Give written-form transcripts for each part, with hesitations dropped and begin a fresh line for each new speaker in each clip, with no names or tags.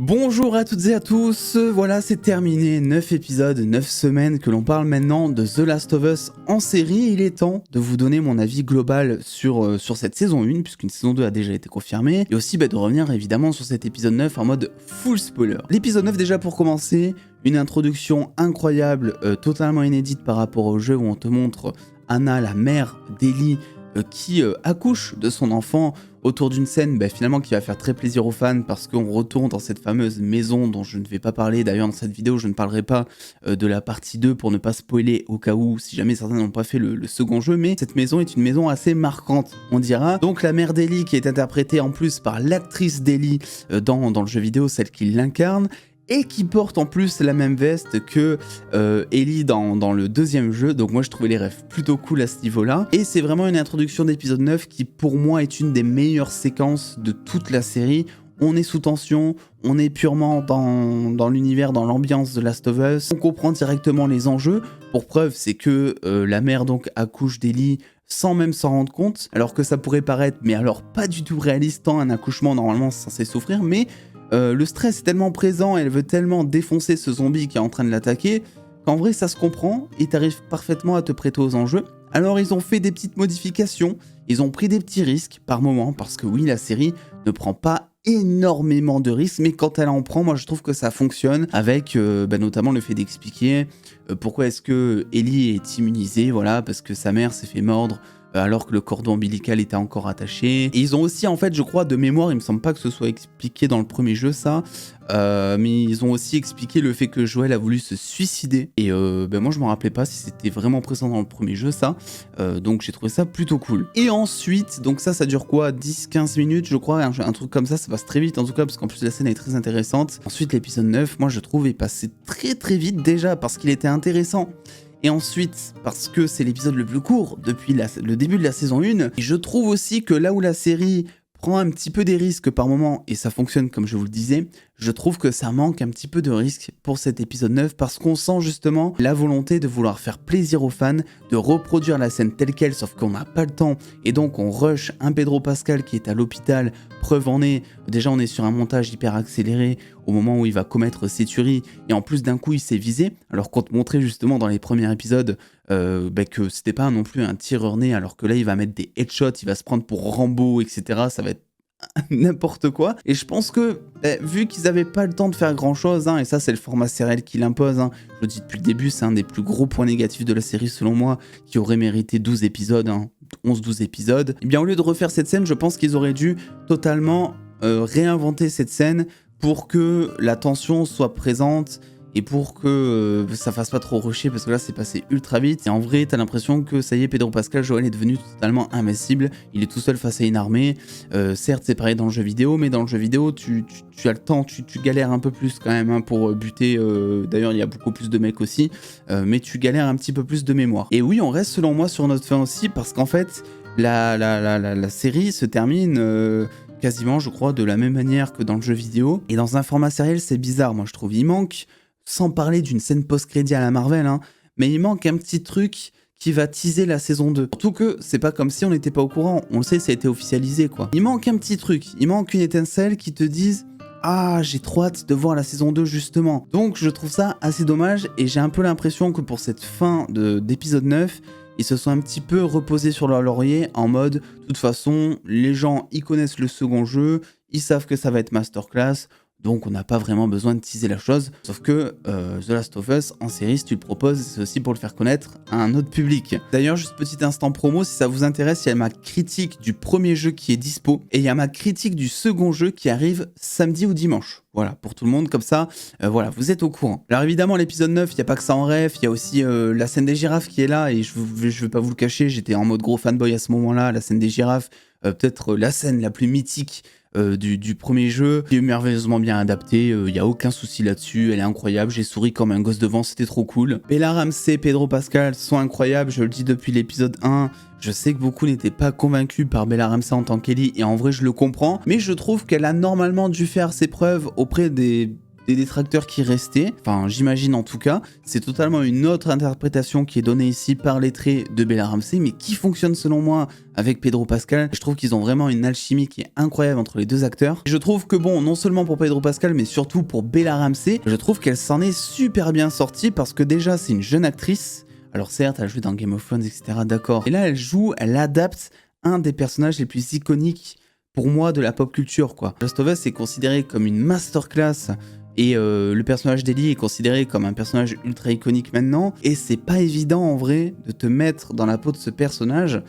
Bonjour à toutes et à tous, voilà c'est terminé, 9 épisodes, 9 semaines que l'on parle maintenant de The Last of Us en série. Il est temps de vous donner mon avis global sur cette saison 1, puisqu'une saison 2 a déjà été confirmée, et aussi de revenir évidemment sur cet épisode 9 en mode full spoiler. L'épisode 9 déjà pour commencer, une introduction incroyable, totalement inédite par rapport au jeu où on te montre Anna, la mère d'Ellie, qui accouche de son enfant autour d'une scène finalement qui va faire très plaisir aux fans parce qu'on retourne dans cette fameuse maison dont je ne vais pas parler. D'ailleurs dans cette vidéo je ne parlerai pas de la partie 2 pour ne pas spoiler au cas où si jamais certains n'ont pas fait le second jeu, mais cette maison est une maison assez marquante on dira. Donc la mère d'Ellie qui est interprétée en plus par l'actrice d'Ellie dans le jeu vidéo, celle qui l'incarne, et qui porte en plus la même veste que Ellie dans le deuxième jeu, donc moi je trouvais les refs plutôt cool à ce niveau-là. Et c'est vraiment une introduction d'épisode 9 qui pour moi est une des meilleures séquences de toute la série. On est sous tension, on est purement dans l'univers, dans l'ambiance de Last of Us, on comprend directement les enjeux. Pour preuve, c'est que la mère donc accouche d'Ellie sans même s'en rendre compte, alors que ça pourrait paraître, mais alors pas du tout réaliste, tant un accouchement normalement c'est censé souffrir, mais le stress est tellement présent, elle veut tellement défoncer ce zombie qui est en train de l'attaquer, qu'en vrai ça se comprend et t'arrives parfaitement à te prêter aux enjeux. Alors ils ont fait des petites modifications, ils ont pris des petits risques par moment, parce que oui, la série ne prend pas énormément de risques, mais quand elle en prend, moi je trouve que ça fonctionne, avec notamment le fait d'expliquer pourquoi est-ce que Ellie est immunisée, voilà, parce que sa mère s'est fait mordre alors que le cordon ombilical était encore attaché. Et ils ont aussi, en fait, je crois, de mémoire, il me semble pas que ce soit expliqué dans le premier jeu, ça, mais ils ont aussi expliqué le fait que Joel a voulu se suicider. Et moi, je me rappelais pas si c'était vraiment présent dans le premier jeu, ça. Donc, j'ai trouvé ça plutôt cool. Et ensuite, donc ça dure quoi, 10-15 minutes, je crois, un truc comme ça passe très vite, en tout cas, parce qu'en plus, la scène est très intéressante. Ensuite, l'épisode 9, moi, je trouve, est passé très très vite déjà, parce qu'il était intéressant. Et ensuite, parce que c'est l'épisode le plus court depuis le début de la saison 1, et je trouve aussi que là où la série prend un petit peu des risques par moment, et ça fonctionne comme je vous le disais, je trouve que ça manque un petit peu de risque pour cet épisode 9, parce qu'on sent justement la volonté de vouloir faire plaisir aux fans, de reproduire la scène telle quelle, sauf qu'on n'a pas le temps, et donc on rush un Pedro Pascal qui est à l'hôpital, preuve en est, déjà on est sur un montage hyper accéléré au moment où il va commettre ses tueries, et en plus d'un coup il s'est visé, alors qu'on te montrait justement dans les premiers épisodes que c'était pas non plus un tireur né, alors que là il va mettre des headshots, il va se prendre pour Rambo, etc. Ça va être n'importe quoi. Et je pense que, vu qu'ils avaient pas le temps de faire grand chose, et ça c'est le format sériel qui l'impose, je le dis depuis le début, c'est un des plus gros points négatifs de la série selon moi, qui aurait mérité 12 épisodes, 11-12 épisodes, et bien au lieu de refaire cette scène, je pense qu'ils auraient dû totalement réinventer cette scène pour que la tension soit présente, et pour que ça fasse pas trop rusher, parce que là c'est passé ultra vite, et en vrai t'as l'impression que ça y est, Pedro Pascal, Joel est devenu totalement invincible, il est tout seul face à une armée, certes c'est pareil dans le jeu vidéo, mais dans le jeu vidéo tu as le temps, tu galères un peu plus quand même pour buter, d'ailleurs il y a beaucoup plus de mecs aussi, mais tu galères un petit peu plus de mémoire. Et oui, on reste selon moi sur notre fin aussi, parce qu'en fait la série se termine quasiment, je crois, de la même manière que dans le jeu vidéo, et dans un format sériel c'est bizarre, moi je trouve, il manque, sans parler d'une scène post-crédit à la Marvel, mais il manque un petit truc qui va teaser la saison 2. Surtout que c'est pas comme si on n'était pas au courant, on le sait, ça a été officialisé quoi. Il manque un petit truc, il manque une étincelle qui te dise « Ah, j'ai trop hâte de voir la saison 2 justement ». Donc je trouve ça assez dommage, et j'ai un peu l'impression que pour cette fin d'épisode 9, ils se sont un petit peu reposés sur leur laurier en mode « De toute façon, les gens ils connaissent le second jeu, ils savent que ça va être masterclass ». Donc on n'a pas vraiment besoin de teaser la chose, sauf que The Last of Us en série, si tu le proposes, c'est aussi pour le faire connaître à un autre public. D'ailleurs, juste petit instant promo, si ça vous intéresse, il y a ma critique du premier jeu qui est dispo, et il y a ma critique du second jeu qui arrive samedi ou dimanche. Voilà, pour tout le monde, comme ça, voilà, vous êtes au courant. Alors évidemment, l'épisode 9, il n'y a pas que ça en ref, il y a aussi la scène des girafes qui est là, et je vais pas vous le cacher, j'étais en mode gros fanboy à ce moment-là, la scène des girafes, peut-être la scène la plus mythique du premier jeu, qui est merveilleusement bien adapté, il n'y a aucun souci là-dessus, elle est incroyable, j'ai souri comme un gosse devant, c'était trop cool. Bella Ramsey, Pedro Pascal sont incroyables, je le dis depuis l'épisode 1, je sais que beaucoup n'étaient pas convaincus par Bella Ramsey en tant qu'Ellie, et en vrai je le comprends, mais je trouve qu'elle a normalement dû faire ses preuves auprès des des détracteurs qui restaient, enfin j'imagine en tout cas, c'est totalement une autre interprétation qui est donnée ici par les traits de Bella Ramsey, mais qui fonctionne selon moi avec Pedro Pascal. Je trouve qu'ils ont vraiment une alchimie qui est incroyable entre les deux acteurs. Et je trouve que bon, non seulement pour Pedro Pascal, mais surtout pour Bella Ramsey, je trouve qu'elle s'en est super bien sortie parce que déjà c'est une jeune actrice. Alors certes, elle joue dans Game of Thrones, etc. D'accord. Et là, elle adapte un des personnages les plus iconiques pour moi de la pop culture, quoi. Last of Us est considéré comme une masterclass et le personnage d'Ellie est considéré comme un personnage ultra iconique maintenant. Et c'est pas évident en vrai de te mettre dans la peau de ce personnage.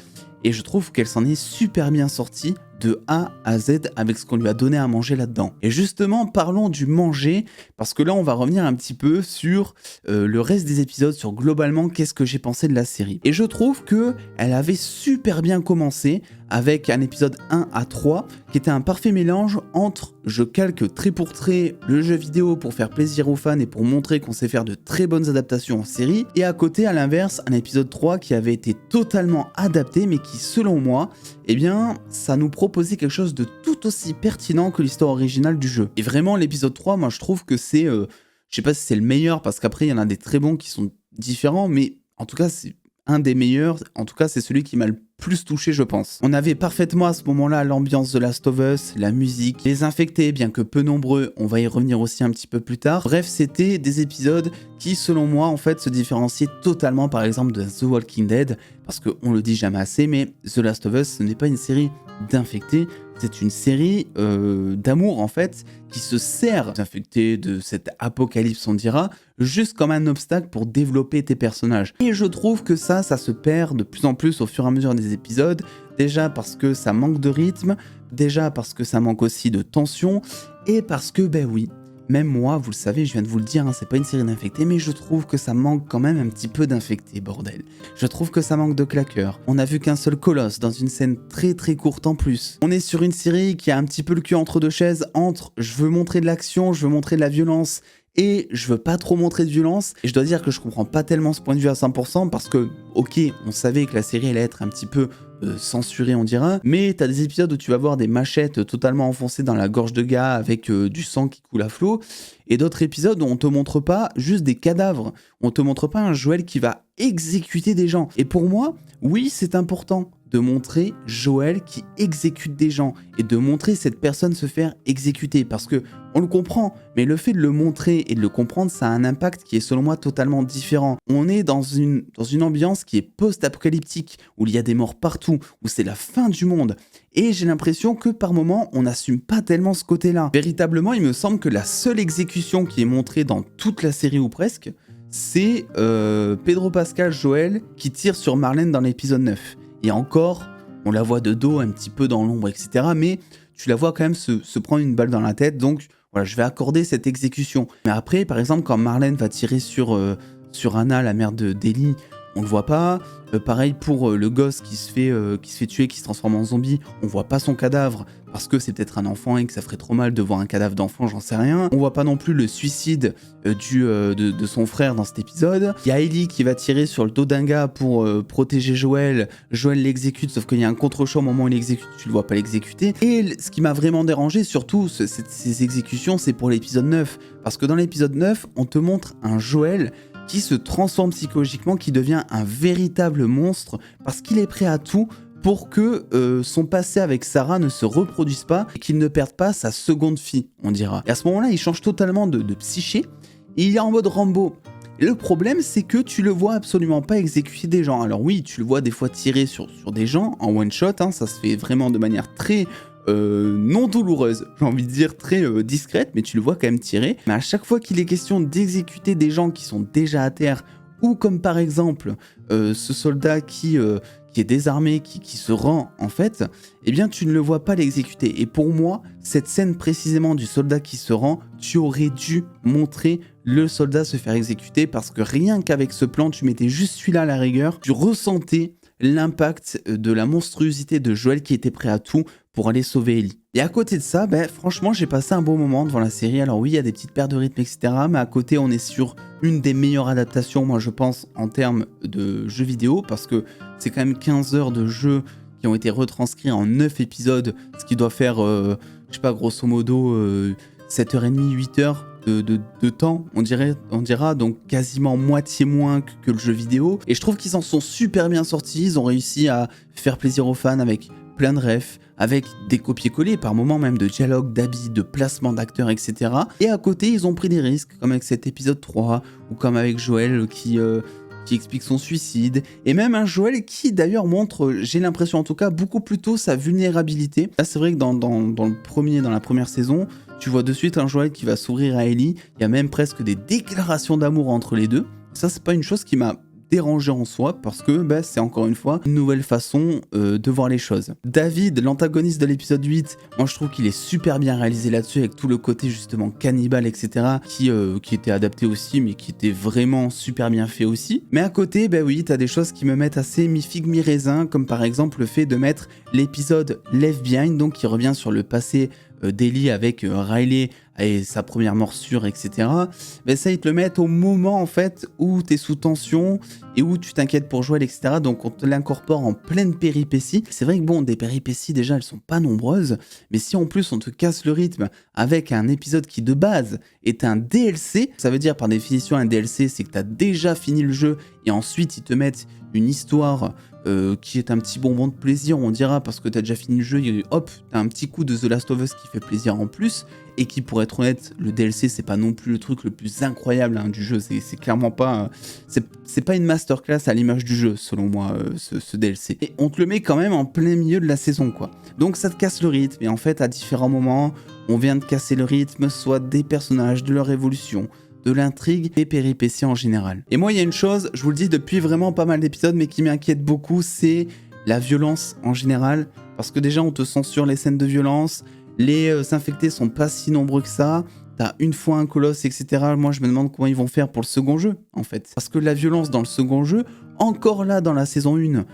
Et je trouve qu'elle s'en est super bien sortie de A à Z avec ce qu'on lui a donné à manger là-dedans. Et justement, parlons du manger, parce que là, on va revenir un petit peu sur le reste des épisodes, sur globalement qu'est-ce que j'ai pensé de la série. Et je trouve que elle avait super bien commencé avec un épisode 1 à 3 qui était un parfait mélange entre je calque trait pour trait le jeu vidéo pour faire plaisir aux fans et pour montrer qu'on sait faire de très bonnes adaptations en série, et à côté, à l'inverse, un épisode 3 qui avait été totalement adapté mais qui, selon moi, eh bien, ça nous proposait quelque chose de tout aussi pertinent que l'histoire originale du jeu. Et vraiment, l'épisode 3, moi je trouve que c'est, je sais pas si c'est le meilleur, parce qu'après il y en a des très bons qui sont différents, mais en tout cas c'est un des meilleurs, en tout cas c'est celui qui m'a le plus touché, je pense. On avait parfaitement à ce moment-là l'ambiance de Last of Us, la musique, les infectés, bien que peu nombreux, on va y revenir aussi un petit peu plus tard. Bref, c'était des épisodes qui, selon moi, en fait, se différenciaient totalement, par exemple, de The Walking Dead, parce qu'on le dit jamais assez, mais The Last of Us, ce n'est pas une série d'infectés, c'est une série d'amour, en fait, qui se sert d'infectés, de cet apocalypse, on dira, juste comme un obstacle pour développer tes personnages. Et je trouve que ça se perd de plus en plus au fur et à mesure des épisodes, déjà parce que ça manque de rythme, déjà parce que ça manque aussi de tension, et parce que, ben oui, même moi, vous le savez, je viens de vous le dire, hein, c'est pas une série d'infectés, mais je trouve que ça manque quand même un petit peu d'infectés, bordel. Je trouve que ça manque de claqueurs. On a vu qu'un seul colosse dans une scène très très courte en plus. On est sur une série qui a un petit peu le cul entre deux chaises, entre je veux montrer de l'action, je veux montrer de la violence, et je veux pas trop montrer de violence. Et je dois dire que je comprends pas tellement ce point de vue à 100% parce que, ok, on savait que la série allait être un petit peu censurée, on dira, mais t'as des épisodes où tu vas voir des machettes totalement enfoncées dans la gorge de gars avec du sang qui coule à flot, et d'autres épisodes où on te montre pas juste des cadavres, on te montre pas un Joël qui va exécuter des gens. Et pour moi, oui, c'est important de montrer Joël qui exécute des gens et de montrer cette personne se faire exécuter, parce que on le comprend, mais le fait de le montrer et de le comprendre, ça a un impact qui est selon moi totalement différent. On est dans une ambiance qui est post-apocalyptique, où il y a des morts partout, où c'est la fin du monde. Et j'ai l'impression que par moments, on n'assume pas tellement ce côté-là. Véritablement, il me semble que la seule exécution qui est montrée dans toute la série ou presque, c'est Pedro Pascal Joël qui tire sur Marlène dans l'épisode 9. Et encore, on la voit de dos, un petit peu dans l'ombre, etc. Mais tu la vois quand même se prendre une balle dans la tête. Donc voilà, je vais accorder cette exécution. Mais après, par exemple, quand Marlène va tirer sur Anna, la mère d'Ellie, on le voit pas. Pareil pour le gosse qui se fait tuer, qui se transforme en zombie, on voit pas son cadavre parce que c'est peut-être un enfant et que ça ferait trop mal de voir un cadavre d'enfant, j'en sais rien. On voit pas non plus le suicide de son frère dans cet épisode. Il y a Ellie qui va tirer sur le dos d'un gars pour protéger Joël. Joël l'exécute, sauf qu'il y a un contre-champ au moment où il l'exécute, tu le vois pas l'exécuter. Et ce qui m'a vraiment dérangé, surtout ces exécutions, c'est pour l'épisode 9. Parce que dans l'épisode 9, on te montre un Joël qui se transforme psychologiquement, qui devient un véritable monstre, parce qu'il est prêt à tout pour que son passé avec Sarah ne se reproduise pas et qu'il ne perde pas sa seconde fille, on dira. Et à ce moment-là, il change totalement de psyché, et il est en mode Rambo. Et le problème, c'est que tu le vois absolument pas exécuter des gens. Alors oui, tu le vois des fois tirer sur des gens en one-shot, hein, ça se fait vraiment de manière très non douloureuse, j'ai envie de dire très discrète, mais tu le vois quand même tirer. Mais à chaque fois qu'il est question d'exécuter des gens qui sont déjà à terre, ou comme par exemple ce soldat qui est désarmé, qui se rend en fait, eh bien tu ne le vois pas l'exécuter. Et pour moi, cette scène précisément du soldat qui se rend, tu aurais dû montrer le soldat se faire exécuter, parce que rien qu'avec ce plan, tu mettais juste celui-là à la rigueur, tu ressentais l'impact de la monstruosité de Joël qui était prêt à tout pour aller sauver Ellie. Et à côté de ça, franchement, j'ai passé un bon moment devant la série. Alors oui, il y a des petites pertes de rythme, etc. Mais à côté, on est sur une des meilleures adaptations, moi je pense, en termes de jeux vidéo, parce que c'est quand même 15 heures de jeu qui ont été retranscrits en 9 épisodes, ce qui doit faire, je sais pas, grosso modo, 7h30, 8h de temps, on dira, donc quasiment moitié moins que le jeu vidéo. Et je trouve qu'ils en sont super bien sortis, ils ont réussi à faire plaisir aux fans avec plein de refs, avec des copier-coller, par moments même de dialogue, d'habits, de placement d'acteurs, etc. Et à côté, ils ont pris des risques, comme avec cet épisode 3, ou comme avec Joël qui explique son suicide, et même un Joël qui d'ailleurs montre, j'ai l'impression en tout cas, beaucoup plus tôt sa vulnérabilité. Là c'est vrai que dans la première saison, tu vois de suite un Joël qui va s'ouvrir à Ellie, il y a même presque des déclarations d'amour entre les deux. Ça c'est pas une chose qui m'a dérangé en soi, parce que c'est encore une fois une nouvelle façon de voir les choses. David, l'antagoniste de l'épisode 8, moi je trouve qu'il est super bien réalisé là-dessus, avec tout le côté justement cannibale, etc., qui était adapté aussi, mais qui était vraiment super bien fait aussi. Mais à côté, oui, t'as des choses qui me mettent assez mi-figue mi-raisin, comme par exemple le fait de mettre l'épisode Left Behind, donc qui revient sur le passé d'Ellie avec Riley et sa première morsure, etc. Ça, ils te le mettent au moment en fait où t'es sous tension et où tu t'inquiètes pour Joël, etc. Donc on te l'incorpore en pleine péripétie. C'est vrai que des péripéties déjà, elles sont pas nombreuses, mais si en plus on te casse le rythme avec un épisode qui de base est un DLC, ça veut dire par définition un DLC, c'est que t'as déjà fini le jeu et ensuite ils te mettent une histoire qui est un petit bonbon de plaisir, on dira, parce que t'as déjà fini le jeu, et hop, t'as un petit coup de The Last of Us qui fait plaisir en plus, et qui, pour être honnête, le DLC, c'est pas non plus le truc le plus incroyable du jeu, c'est clairement pas... c'est pas une masterclass à l'image du jeu, selon moi, ce DLC. Et on te le met quand même en plein milieu de la saison, quoi. Donc ça te casse le rythme, et en fait, à différents moments, on vient de casser le rythme, soit des personnages, de leur évolution, de l'intrigue et péripéties en général. Et moi, il y a une chose, je vous le dis depuis vraiment pas mal d'épisodes, mais qui m'inquiète beaucoup, c'est la violence en général. Parce que déjà, on te censure les scènes de violence, les infectés sont pas si nombreux que ça, t'as une fois un colosse, etc. Moi, je me demande comment ils vont faire pour le second jeu, en fait. Parce que la violence dans le second jeu, encore là dans la saison 1,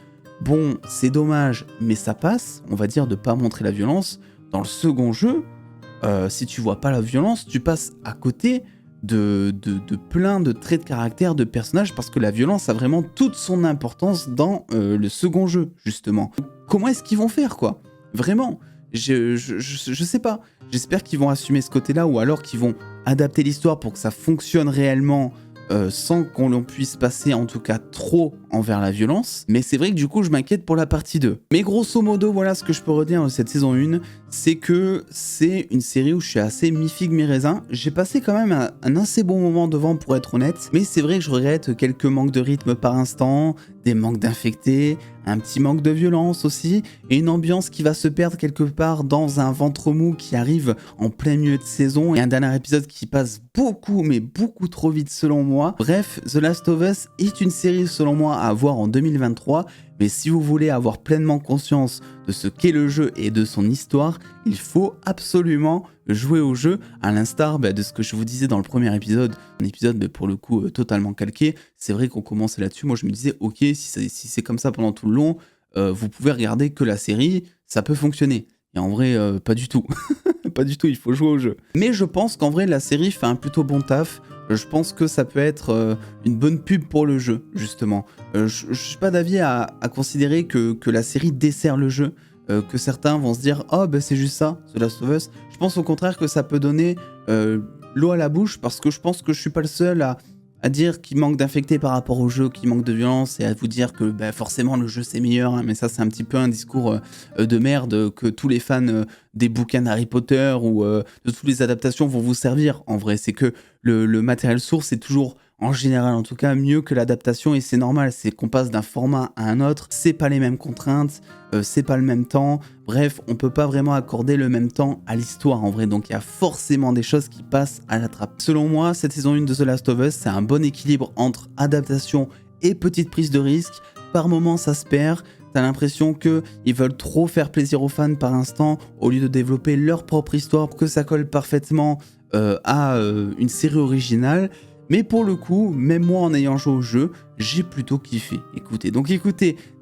bon, c'est dommage, mais ça passe, on va dire, de pas montrer la violence. Dans le second jeu, si tu vois pas la violence, tu passes à côté de plein de traits de caractère de personnages, parce que la violence a vraiment toute son importance dans le second jeu, justement. Comment est-ce qu'ils vont faire, quoi? Vraiment, je sais pas. J'espère qu'ils vont assumer ce côté-là, ou alors qu'ils vont adapter l'histoire pour que ça fonctionne réellement, sans qu'on puisse passer en tout cas trop envers la violence. Mais c'est vrai que du coup je m'inquiète pour la partie 2. Mais grosso modo, voilà ce que je peux redire de cette saison 1, c'est que c'est une série où je suis assez mi-figue mi-raisin. J'ai passé quand même un assez bon moment devant, pour être honnête, mais c'est vrai que je regrette quelques manques de rythme par instant, des manques d'infectés, un petit manque de violence aussi, et une ambiance qui va se perdre quelque part dans un ventre mou qui arrive en plein milieu de saison, et un dernier épisode qui passe beaucoup, mais beaucoup trop vite selon moi. Bref, The Last of Us est une série selon moi à voir en 2023, mais si vous voulez avoir pleinement conscience de ce qu'est le jeu et de son histoire, il faut absolument jouer au jeu, à l'instar de ce que je vous disais dans le premier épisode, un épisode pour le coup totalement calqué. C'est vrai qu'on commençait là-dessus, moi je me disais ok, si c'est comme ça pendant tout le long, vous pouvez regarder que la série, ça peut fonctionner. Et en vrai, pas du tout. Pas du tout, il faut jouer au jeu. Mais je pense qu'en vrai, la série fait un plutôt bon taf. Je pense que ça peut être une bonne pub pour le jeu, justement. Je suis pas d'avis à considérer que la série dessert le jeu, que certains vont se dire « Oh, c'est juste ça, The Last of Us ». Je pense au contraire que ça peut donner l'eau à la bouche, parce que je pense que je suis pas le seul à dire qu'il manque d'infectés par rapport au jeu, qu'il manque de violence, et à vous dire que forcément le jeu c'est meilleur, hein, mais ça c'est un petit peu un discours de merde que tous les fans des bouquins d'Harry Potter ou de toutes les adaptations vont vous servir. En vrai, c'est que le matériel source est toujours, en général en tout cas, mieux que l'adaptation, et c'est normal, c'est qu'on passe d'un format à un autre, c'est pas les mêmes contraintes, c'est pas le même temps, bref, on peut pas vraiment accorder le même temps à l'histoire en vrai, donc il y a forcément des choses qui passent à la trappe. Selon moi, cette saison 1 de The Last of Us, c'est un bon équilibre entre adaptation et petite prise de risque. Par moments ça se perd, t'as l'impression qu'ils veulent trop faire plaisir aux fans par instant, au lieu de développer leur propre histoire, que ça colle parfaitement à une série originale. Mais pour le coup, même moi en ayant joué au jeu, j'ai plutôt kiffé. Écoutez,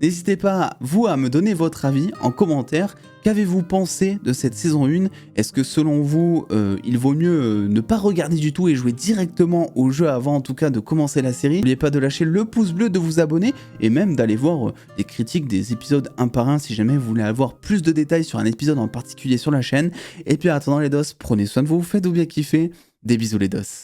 n'hésitez pas, vous, à me donner votre avis en commentaire. Qu'avez-vous pensé de cette saison 1 ? Est-ce que selon vous, il vaut mieux ne pas regarder du tout et jouer directement au jeu avant en tout cas de commencer la série ? N'oubliez pas de lâcher le pouce bleu, de vous abonner et même d'aller voir les critiques des épisodes un par un si jamais vous voulez avoir plus de détails sur un épisode en particulier sur la chaîne. Et puis en attendant les dos, prenez soin de vous, faites-vous bien kiffer. Des bisous les dos.